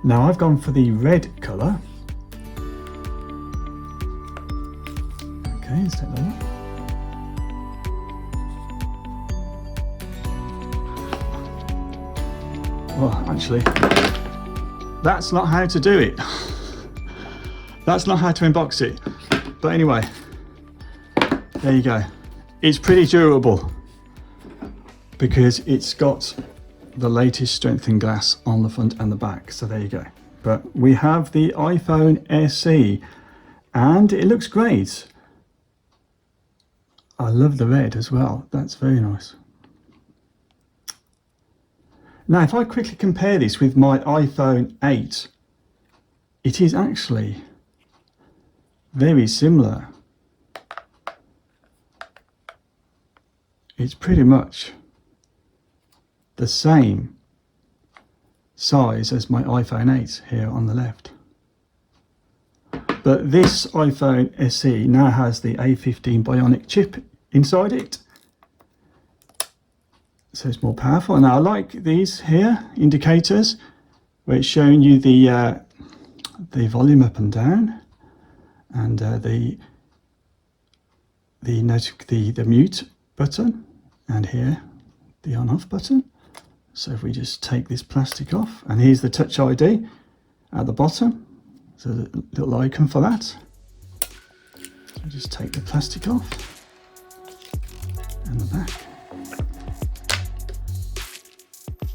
Now I've gone for the red colour. Okay, let's take that look. Well, actually, that's not how to do it. That's not how to unbox it. But anyway, there you go. It's pretty durable because it's got the latest strengthened glass on the front and the back. So there you go. But we have the iPhone SE and it looks great. I love the red as well. That's very nice. Now, if I quickly compare this with my iPhone 8, it is actually very similar. It's pretty much the same size as my iPhone 8 here on the left. But this iPhone SE now has the A15 bionic chip inside it. So it's more powerful. Now I like these here indicators where it's showing you the volume up and down, and the mute button, and here the on off button. So if we just take this plastic off, and here's the Touch ID at the bottom, so the little icon for that. So just take the plastic off and the back.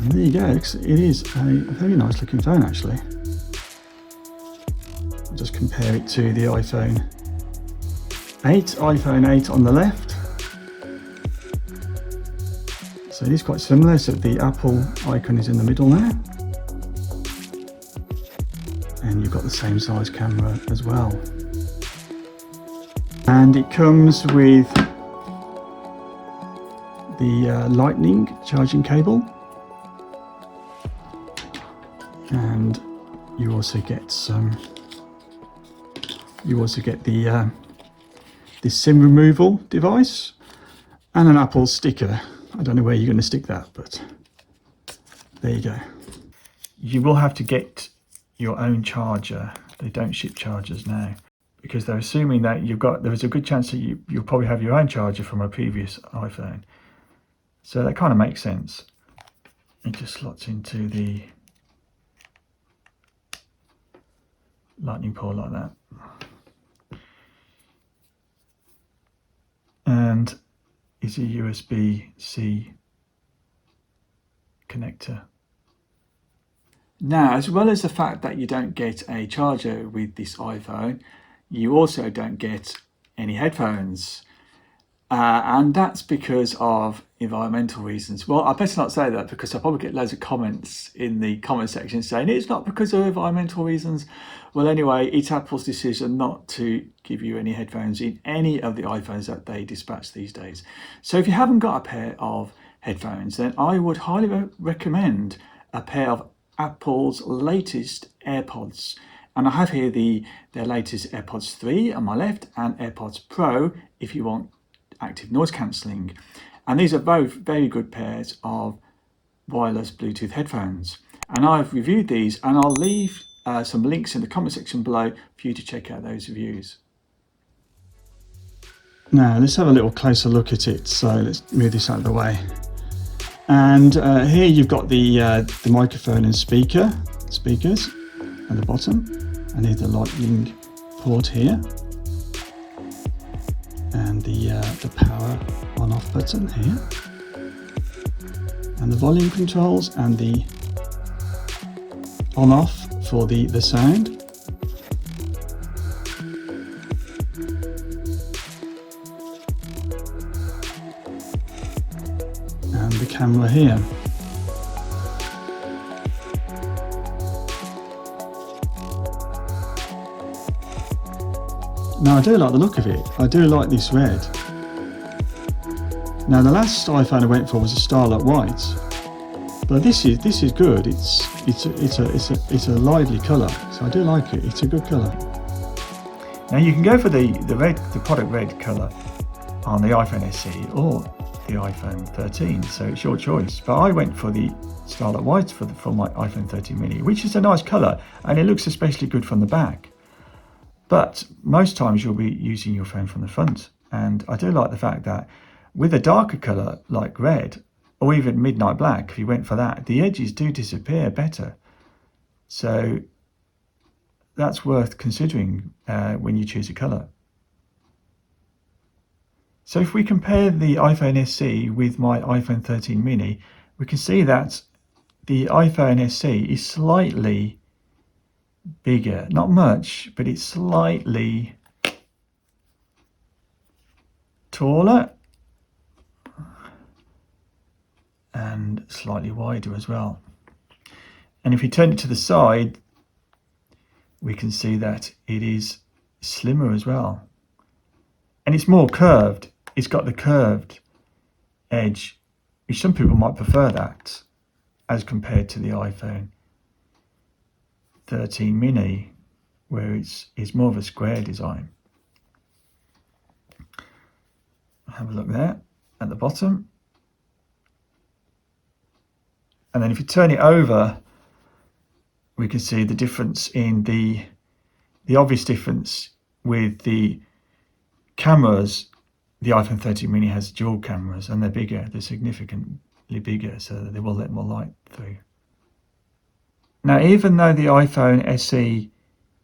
And there you go, it is a very nice looking phone actually. I'll just compare it to the iPhone 8 on the left. So it is quite similar, so the Apple icon is in the middle now. And you've got the same size camera as well. And it comes with the lightning charging cable. And you also get the SIM removal device and an Apple sticker. I don't know where you're going to stick that, but there you go. You will have to get your own charger. They don't ship chargers now because they're assuming that there is a good chance that you'll probably have your own charger from a previous iPhone. So that kind of makes sense. It just slots into the lightning port like that, and it's a USB-C connector. Now, as well as the fact that you don't get a charger with this iPhone, you also don't get any headphones, and that's because of environmental reasons. Well, I better not say that because I'll probably get loads of comments in the comment section saying it's not because of environmental reasons. Well, anyway, it's Apple's decision not to give you any headphones in any of the iPhones that they dispatch these days. So if you haven't got a pair of headphones, then I would highly recommend a pair of Apple's latest AirPods. And I have here their latest AirPods 3 on my left and AirPods Pro if you want active noise cancelling. And these are both very good pairs of wireless Bluetooth headphones. And I've reviewed these, and I'll leave some links in the comment section below for you to check out those reviews. Now let's have a little closer look at it. So let's move this out of the way. And here you've got the microphone and speakers at the bottom, and here's the lightning port here, and the power on-off button here, and the volume controls and the on-off for the sound. And the camera here. Now I do like the look of it. I do like this red. Now the last iPhone I went for was a Starlight White, but this is good. It's a lively colour, so I do like it. It's a good colour. Now you can go for the product red colour on the iPhone SE, or the iPhone 13, so it's your choice. But I went for the Starlight White for my iPhone 13 mini, which is a nice colour, and it looks especially good from the back. But most times you'll be using your phone from the front, and I do like the fact that with a darker colour like red or even midnight black, if you went for that, the edges do disappear better. So that's worth considering when you choose a colour. So if we compare the iPhone SE with my iPhone 13 mini, we can see that the iPhone SE is slightly bigger, not much, but it's slightly taller and slightly wider as well. And if you turn it to the side, we can see that it is slimmer as well. And it's more curved. It's got the curved edge, which some people might prefer that as compared to the iPhone 13 mini, where it's more of a square design. Have a look there at the bottom. And then if you turn it over, we can see the difference in the obvious difference with the cameras. The iPhone 13 mini has dual cameras, and they're bigger. They're significantly bigger, so that they will let more light through. Now, even though the iPhone SE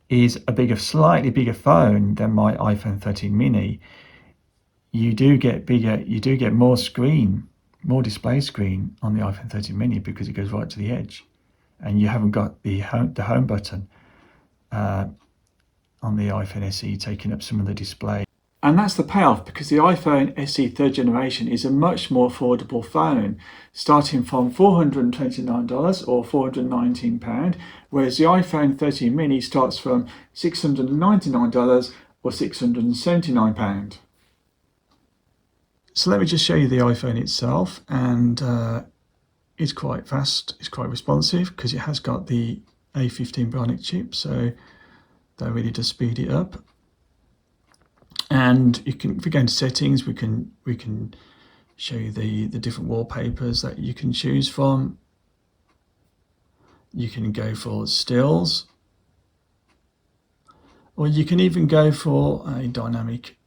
is a slightly bigger phone than my iPhone 13 mini, you do get more display screen on the iPhone 13 mini because it goes right to the edge, and you haven't got the home button on the iPhone SE taking up some of the display. And that's the payoff, because the iPhone SE 3rd generation is a much more affordable phone, starting from $429 or £419, whereas the iPhone 13 mini starts from $699 or £679. So let me just show you the iPhone itself, and it's quite fast, it's quite responsive, because it has got the A15 bionic chip, so that really does speed it up. And you can, if we go into settings, we can show you the different wallpapers that you can choose from. You can go for stills, or you can even go for a dynamic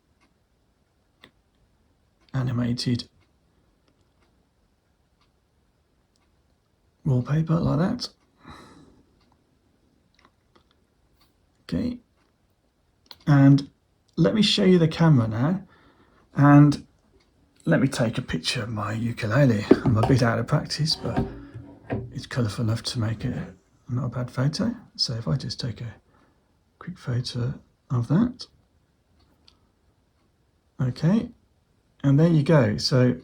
animated wallpaper like that. Okay, and let me show you the camera now, and let me take a picture of my ukulele. I'm a bit out of practice, but it's colourful enough to make it not a bad photo. So if I just take a quick photo of that. Okay, and there you go. So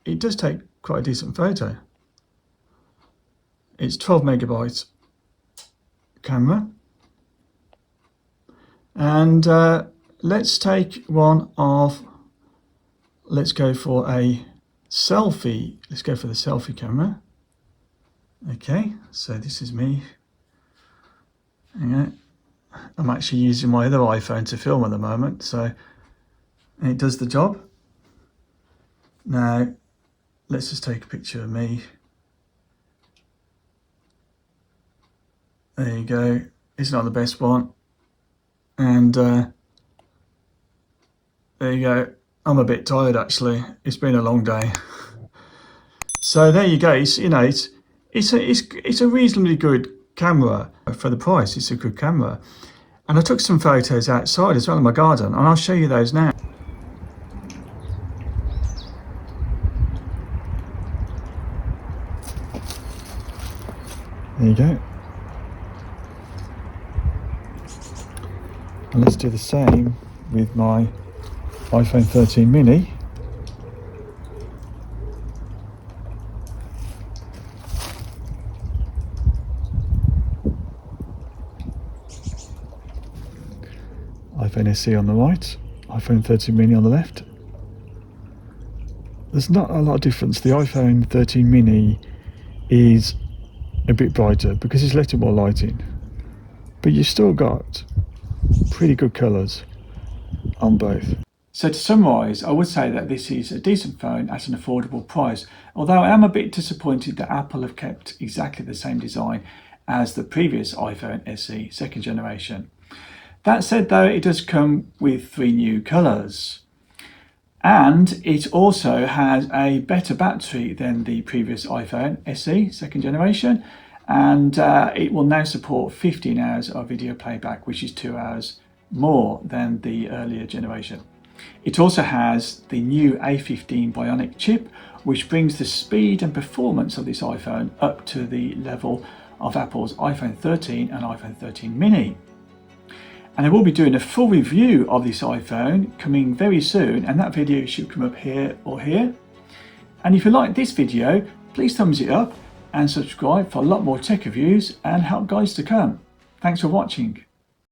it does take quite a decent photo. It's 12 megabyte camera. And let's take one of, let's go for a selfie. Let's go for the selfie camera. Okay, so this is me. I'm actually using my other iPhone to film at the moment, so it does the job. Now, let's just take a picture of me. There you go. It's not the best one. And there you go. I'm a bit tired actually. It's been a long day. So there you go. It's a reasonably good camera for the price. It's a good camera. And I took some photos outside as well in my garden, and I'll show you those now. There you go. And let's do the same with my iPhone 13 mini. iPhone SE on the right, iPhone 13 mini on the left. There's not a lot of difference. The iPhone 13 mini is a bit brighter because it's letting more light in, but you've still got pretty good colours on both. So to summarise, I would say that this is a decent phone at an affordable price, although I am a bit disappointed that Apple have kept exactly the same design as the previous iPhone SE second generation. That said though, it does come with 3 new colours. And it also has a better battery than the previous iPhone SE second generation, and it will now support 15 hours of video playback, which is 2 hours more than the earlier generation. It also has the new A15 bionic chip, which brings the speed and performance of this iPhone up to the level of Apple's iPhone 13 and iPhone 13 mini. And I will be doing a full review of this iPhone coming very soon, and that video should come up here or here. And if you like this video, please thumbs it up and subscribe for a lot more tech reviews and help guides to come. Thanks for watching.